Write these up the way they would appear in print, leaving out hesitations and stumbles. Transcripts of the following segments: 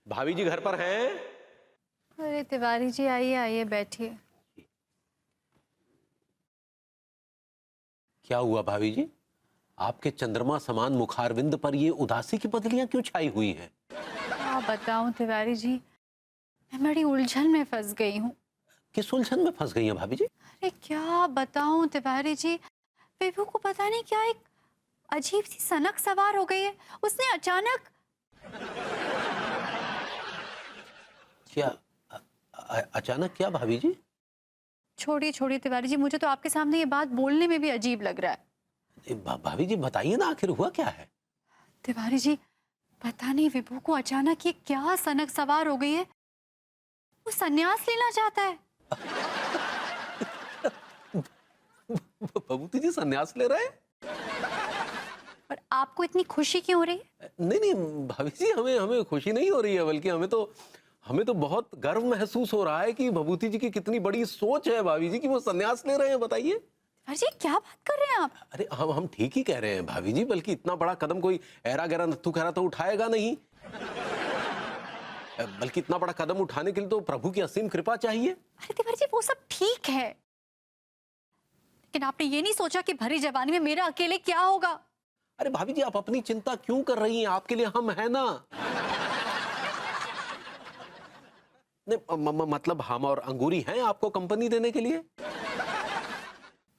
भाभी जी घर पर हैं? अरे तिवारी जी, आइए आइए, बैठिए। क्या हुआ भाभी जी? आपके चंद्रमा समान मुखारविंद पर ये उदासी की पतलियां क्यों छाई हुई हैं? क्या बताऊं तिवारी जी, मैं बड़ी उलझन में फंस गई हूँ। किस उलझन में फंस गई हैं भाभी जी? अरे क्या बताऊं तिवारी जी, विभू को पता नहीं क्या एक अजीब सी सनक सवार हो गई है। उसने अचानक क्या अचानक क्या भाभी जी? छोड़िए छोड़िए तिवारी जी, मुझे तो आपके सामने ये बात बोलने में भी अजीब लग रहा है। भाभी जी बताइए ना, आखिर हुआ क्या है? तिवारी जी, पता नहीं विभू को अचानक ये क्या सनक सवार हो गई है। वो संन्यास लेना चाहता है। बबूती जी संन्यास ले रहे हैं? पर आपको इतनी खुशी क्यों हो रही है? नहीं नहीं भाभी जी, हमें हमें खुशी नहीं हो रही है, बल्कि हमें तो बहुत गर्व महसूस हो रहा है कि भभूति जी की कितनी बड़ी सोच है भाभी जी कि वो संन्यास ले रहे हैं। बताइए। तिवारी जी, क्या बात कर रहे हैं आप? अरे हम ठीक ही कह रहे हैं भाभी जी, बल्कि इतना बड़ा कदम कोई ऐरा गैरा नत्थु खैरा तो उठाएगा नहीं, बल्कि इतना बड़ा कदम उठाने के लिए तो प्रभु की असीम कृपा चाहिए। अरे तिवारी जी, वो सब ठीक है, लेकिन आपने ये नहीं सोचा कि भरी जवानी में मेरा अकेले क्या होगा? अरे भाभी जी, आप अपनी चिंता क्यों कर रही हैं? आपके लिए हम हैं ना। नहीं, मतलब हम और अंगूरी हैं आपको कंपनी देने के लिए।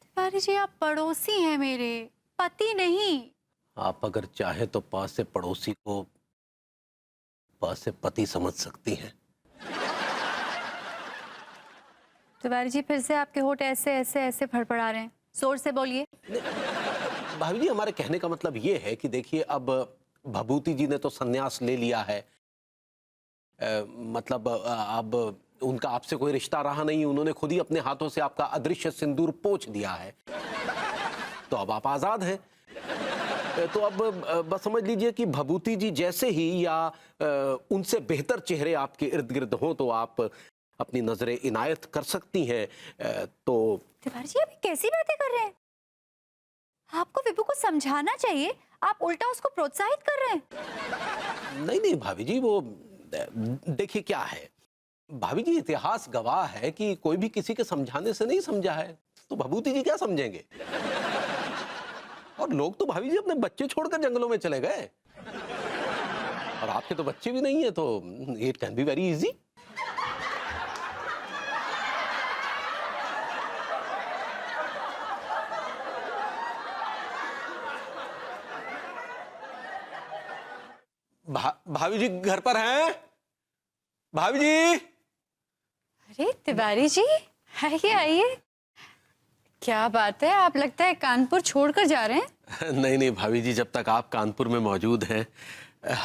तिवारी जी, आप पड़ोसी हैं मेरे, पति नहीं। आप अगर चाहे तो पास से पड़ोसी को पास से पति समझ सकती हैं। तिवारी जी, फिर से आपके होठ ऐसे ऐसे ऐसे फड़फड़ा रहे हैं, जोर से बोलिए। भाभी जी, हमारे कहने का मतलब ये है कि देखिए, अब भभूति जी ने तो संन्यास ले लिया है, मतलब अब उनका आपसे कोई रिश्ता रहा नहीं, उन्होंने खुद ही अपने हाथों से आपका अदृश्य सिंदूर पोंछ दिया है, तो अब आप आजाद हैं। तो अब बस समझ लीजिए कि भभूति जी जैसे ही या उनसे बेहतर चेहरे आपके इर्द गिर्द हों तो आप अपनी नजरें इनायत कर सकती हैं। तो तिवारी जी, आप कैसी बातें कर रहे हैं? आपको विभू को समझाना चाहिए, आप उल्टा उसको प्रोत्साहित कर रहे हैं। नहीं नहीं भाभी जी, वो देखिए क्या है, भाभी जी इतिहास गवाह है कि कोई भी किसी के समझाने से नहीं समझा है, तो भभूति जी क्या समझेंगे? और लोग तो भाभी जी अपने बच्चे छोड़कर जंगलों में चले गए, और आपके तो बच्चे भी नहीं है, तो it can be very easy. भाभी जी घर पर हैं? भाभी जी। अरे तिवारी जी, आइए आइए। क्या बात है, आप लगता है कानपुर छोड़कर जा रहे हैं। नहीं नहीं भाभी जी, जब तक आप कानपुर में मौजूद हैं,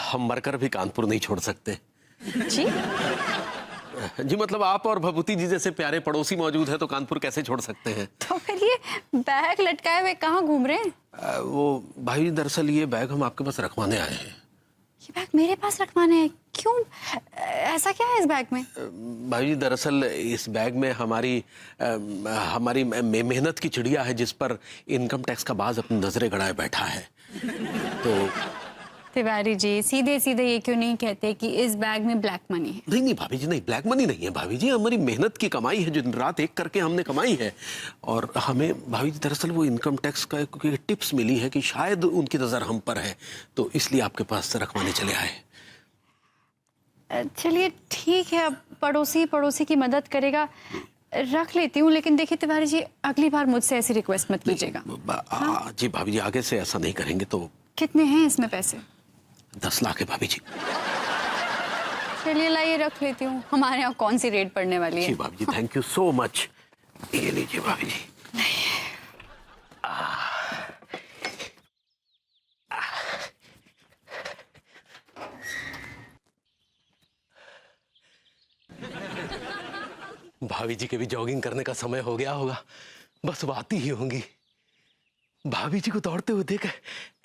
हम मरकर भी कानपुर नहीं छोड़ सकते। जी? जी मतलब आप और भभूति जी जैसे प्यारे पड़ोसी मौजूद है तो कानपुर कैसे छोड़ सकते हैं? तो फिर ये बैग लटकाए हुए कहाँ घूम रहे हैं? वो भाई, दरअसल ये बैग हम आपके पास रखवाने आए हैं। ये बैग मेरे पास रखवाने हैं? क्यों? ऐसा क्या है इस बैग में? भाई जी, दरअसल इस बैग में हमारी मेहनत की चिड़िया है, जिस पर इनकम टैक्स का बाज अपनी नजरें गड़ाए बैठा है। तो तिवारी जी, सीधे सीधे ये क्यों नहीं कहते कि इस बैग में ब्लैक मनी है? नहीं नहीं भाभी जी, नहीं, ब्लैक मनी नहीं है भाभी जी, हमारी मेहनत की कमाई है जो दिन रात एक करके हमने कमाई है। और हमें भाभी जी दरअसल वो इनकम टैक्स का क्योंकि टिप्स मिली है कि शायद उनकी नजर हम पर है, तो इसलिए आपके पास रखवाने चले आए। चलिए ठीक है, अब पड़ोसी पड़ोसी की मदद करेगा, रख लेती हूँ। लेकिन देखिए तिवारी जी, अगली बार मुझसे ऐसी रिक्वेस्ट मत कीजिएगा। जी भाभी जी, आगे से ऐसा नहीं करेंगे। तो कितने हैं इसमें पैसे? 10 लाख है भाभी जी। चलिए लाइए, रख लेती हूँ, हमारे यहाँ कौन सी रेट पड़ने वाली है। जी भाभी जी, थैंक यू सो मच। ये लीजिए भाभी जी। भाभी जी के भी जॉगिंग करने का समय हो गया होगा, बस वो आती ही होंगी। भाभी जी को दौड़ते हुए देख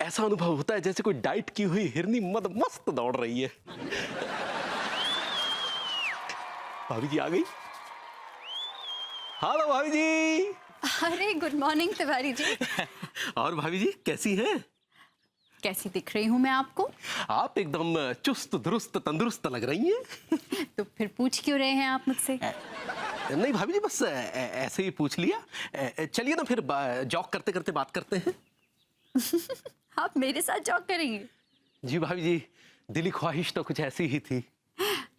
ऐसा अनुभव होता है जैसे कोई डाइट की हुई हिरनी मस्त दौड़ रही है। भाभी जी आ गई। हेलो भाभी जी। अरे गुड मॉर्निंग तिवारी जी। और भाभी जी कैसी हैं? कैसी दिख रही हूँ मैं आपको? आप एकदम चुस्त दुरुस्त तंदुरुस्त लग रही हैं। तो फिर पूछ क्यों रहे हैं आप मुझसे? नहीं भाभी जी, बस ऐसे ही पूछ लिया। चलिए ना फिर जॉग करते करते बात करते हैं। आप मेरे साथ जॉग करेंगे? जी भाभी जी, दिली ख्वाहिश तो कुछ ऐसी ही थी।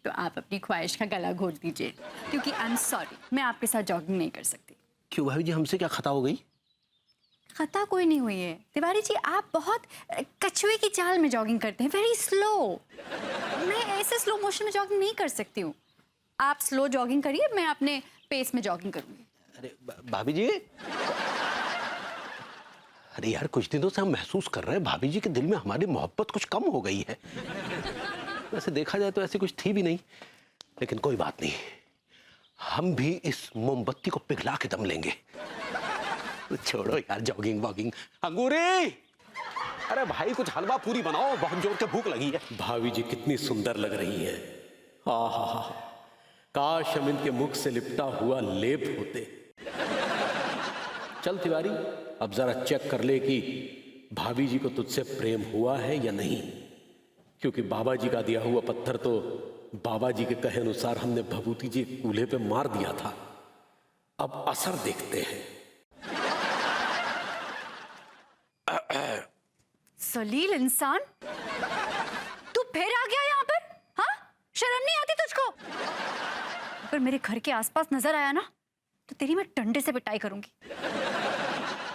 तो आप अपनी ख्वाहिश का गला घोट दीजिए, क्योंकि आई एम सॉरी, मैं आपके साथ जॉगिंग नहीं कर सकती। क्यों भाभी जी, हमसे क्या खता हो गई? खता कोई नहीं हुई है तिवारी जी, आप बहुत कछुए की चाल में जॉगिंग करते हैं, वेरी स्लो। मैं ऐसे स्लो मोशन में जॉगिंग नहीं कर सकती हूँ। आप स्लो जॉगिंग करिए, मैं अपने पेस में जॉगिंग करूंगी। अरे भाभी जी, अरे यार, कुछ दिनों से हम महसूस कर रहे हैं भाभी जी के दिल में हमारी मोहब्बत कुछ कम हो गई है। वैसे देखा जाए तो ऐसी कुछ थी भी नहीं, लेकिन कोई बात नहीं, हम भी इस मोमबत्ती को पिघला के दम लेंगे। तो छोड़ो यार जॉगिंग वॉगिंग। अंगूरी, अरे भाई कुछ हलवा पूरी बनाओ, बहुत जोर के भूख लगी है। भाभी जी कितनी सुंदर लग रही हैं। आहा, काश हम इनके मुख से लिपटा हुआ लेप होते। चल तिवारी, अब जरा चेक कर ले कि भाभी जी को तुझसे प्रेम हुआ है या नहीं, क्योंकि बाबा जी का दिया हुआ पत्थर तो बाबा जी के कहे अनुसार हमने भभूति जी के कूल्हे पे मार दिया था। अब असर देखते हैं। सलील इंसान, तू फिर आ गया यहाँ पर? हाँ, शर्म नहीं आती तुझको? अगर मेरे घर के आसपास नजर आया ना, तो तेरी मैं डंडे से पिटाई करूंगी।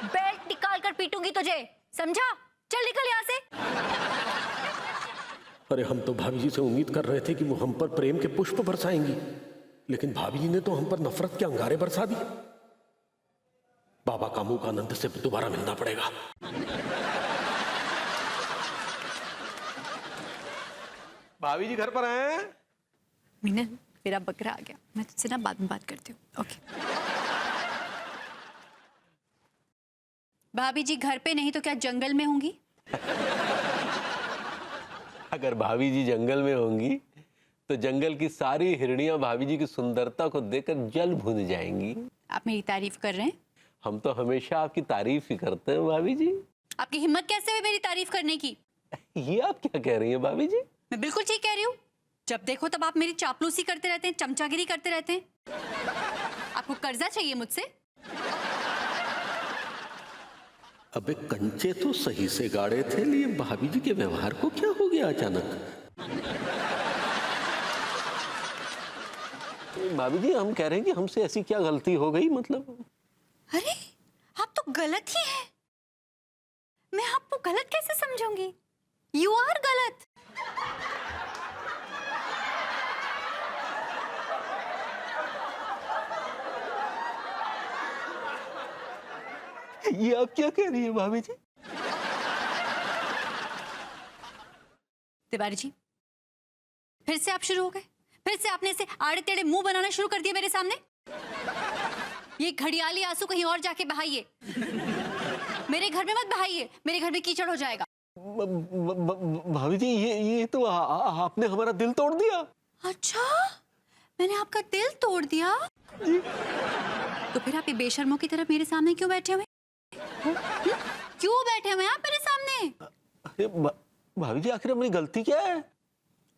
बेल्ट निकाल कर पीटूंगी तुझे, समझा? चल निकल यहाँ से। अरे हम तो भाभी जी से उम्मीद कर रहे थे कि वो हम पर प्रेम के पुष्प बरसाएंगी, लेकिन भाभी जी ने तो हम पर नफरत के अंगारे बरसा दिए। बाबा कामुकानंद से दोबारा मिलना पड़ेगा। भाभी जी घर पर हैं? मिनल, मेरा बकरा आ गया, मैं तुझसे ना बाद में बात करती हूँ। ओके। भाभी जी घर पे नहीं तो क्या जंगल में होंगी? अगर भाभी जी जंगल में होंगी तो जंगल की सारी हिरनियां भाभी जी की सुंदरता को देखकर जल भून जाएंगी। आप मेरी तारीफ कर रहे हैं? हम तो हमेशा आपकी तारीफ ही करते हैं भाभी जी। आपकी हिम्मत कैसे हुई मेरी तारीफ करने की? ये आप क्या कह रही हैं भाभी जी? मैं बिल्कुल ठीक कह रही हूँ। जब देखो तब आप मेरी चापलूसी करते रहते हैं, चमचागिरी करते रहते हैं। आपको कर्जा चाहिए मुझसे? अबे कंचे तो सही से गाड़े थे, लिए भाभी जी के व्यवहार को क्या हो गया अचानक? भाभी जी हम कह रहे हैं कि हमसे ऐसी क्या गलती हो गई, मतलब? अरे आप तो गलत ही है। मैं आपको गलत कैसे समझूंगी? यू आर गलत। ये आप क्या कह रही है भाभी जी? तिवारी जी, फिर से आप शुरू हो गए। फिर से आपने ऐसे आड़े टेढ़े मुंह बनाना शुरू कर दिया मेरे सामने। ये घड़ियाली आंसू कहीं और जाके बहाइए, मेरे घर में मत बहाइए, मेरे घर में कीचड़ हो जाएगा। भाभी जी ये तो आपने हमारा दिल तोड़ दिया। अच्छा, मैंने आपका दिल तोड़ दिया? तो फिर आप ये बेशर्मों की तरह मेरे सामने क्यों बैठे हुए? क्यों बैठे हुए आप मेरे सामने? अरे भाभी जी, आखिर हमारी गलती क्या है?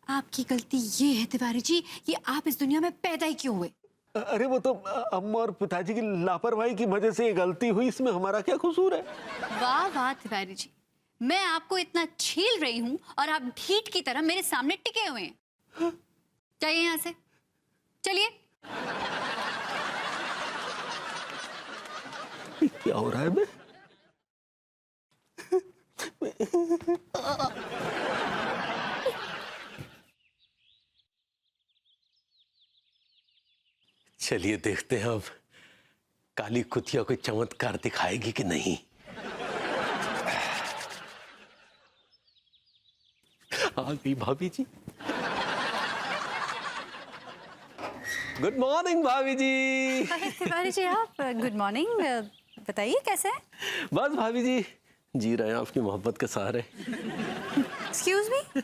आपकी गलती ये है तिवारी जी कि आप इस दुनिया में पैदा ही क्यों हुए? अरे वो तो अम्मा और पिताजी की लापरवाही की वजह से ये गलती हुई, इसमें हमारा क्या कसूर है? वाह वाह तिवारी जी, मैं आपको इतना छील रही हूँ और आप ढीठ की तरह मेरे सामने टिके हुए हैं। जाइए यहाँ से, चलिए। क्या हो रहा है बे? चलिए देखते हैं अब काली कुतिया कोई चमत्कार दिखाएगी कि नहीं। आ गई भाभी जी। गुड मॉर्निंग भाभी जी। तिवारी जी आप, गुड मॉर्निंग। बताइए कैसे हैं? बस भाभी जी जी रहे हैं आपकी मोहब्बत के सहारे। Excuse me?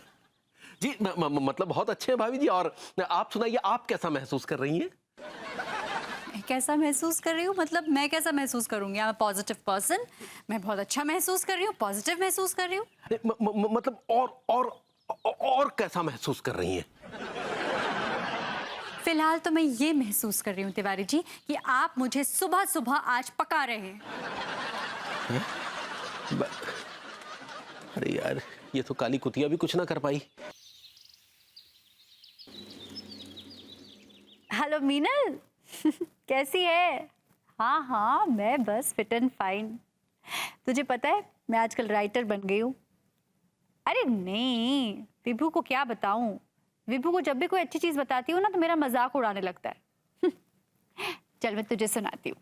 जी मतलब बहुत अच्छे हैं भाभी जी। और आप सुनाइए, आप कैसा महसूस कर रही हैं? मैं कैसा महसूस कर रही हूँ? मतलब मैं कैसा महसूस करूंगी? आई एम पॉजिटिव पर्सन, मैं बहुत अच्छा महसूस कर रही हूँ, पॉजिटिव महसूस कर रही हूँ। मतलब और कैसा महसूस कर रही हैं? फिलहाल तो मैं ये महसूस कर रही हूँ तिवारी जी कि आप मुझे सुबह सुबह आज पका रहे हैं। अरे यार, ये तो काली कुतिया भी कुछ ना कर पाई। हेलो मीनल, कैसी है? हाँ हाँ, मैं बस फिट एंड फाइन। तुझे पता है मैं आजकल राइटर बन गई हूँ। अरे नहीं, विभू को क्या बताऊं? विभू को जब भी कोई अच्छी चीज बताती हूँ ना तो मेरा मजाक उड़ाने लगता है। चल मैं तुझे सुनाती हूँ।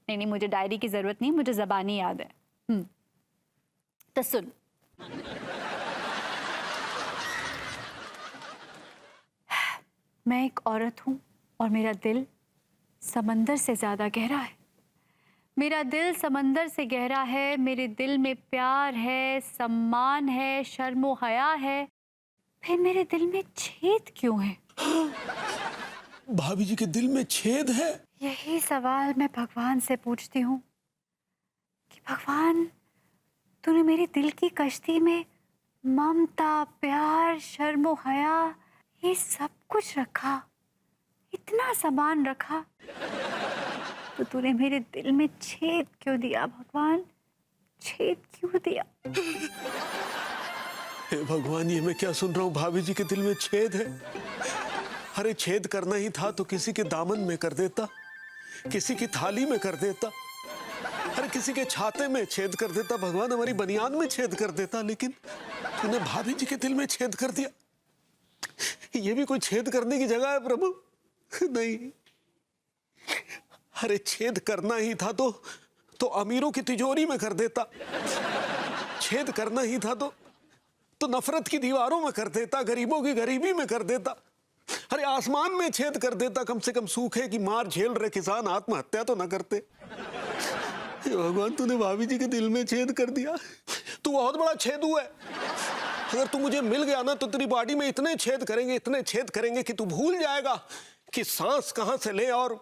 नहीं, मुझे डायरी की जरूरत नहीं, मुझे जबानी याद है। तो सुन। मैं एक औरत हूं और मेरा दिल समंदर से ज्यादा गहरा है। मेरा दिल समंदर से गहरा है। मेरे दिल में प्यार है, सम्मान है, शर्मो हया है। फिर मेरे दिल में छेद क्यों है? भाभी जी के दिल में छेद है? यही सवाल मैं भगवान से पूछती हूँ कि भगवान, तूने मेरे दिल की कश्ती में ममता, प्यार, शर्मो हया, ये सब कुछ रखा, इतना सामान रखा, तो तूने मेरे दिल में छेद क्यों दिया भगवान? छेद क्यों दिया? हे भगवान, ये मैं क्या सुन रहा हूँ? भाभी जी के दिल में छेद है? अरे छेद करना ही था तो किसी के दामन में कर देता, किसी की थाली में कर देता, अरे किसी के छाते में छेद कर देता भगवान, हमारी बनियान में छेद कर देता। लेकिन तूने भाभी जी के दिल में छेद कर दिया। ये भी कोई छेद करने की जगह है प्रभु? नहीं। अरे छेद करना ही था तो अमीरों की तिजोरी में कर देता। छेद करना ही था तो नफरत की दीवारों में कर देता, गरीबों की गरीबी में कर देता। अरे आसमान में छेद कर देता, कम से कम सूखे की मार झेल रहे किसान आत्महत्या तो ना करते। भगवान, तूने भाभी जी के दिल में छेद कर दिया। तू बहुत बड़ा छेद हुआ है। अगर तू मुझे मिल गया ना तो तेरी बॉडी में इतने छेद करेंगे कि तू भूल जाएगा कि सांस कहां से ले और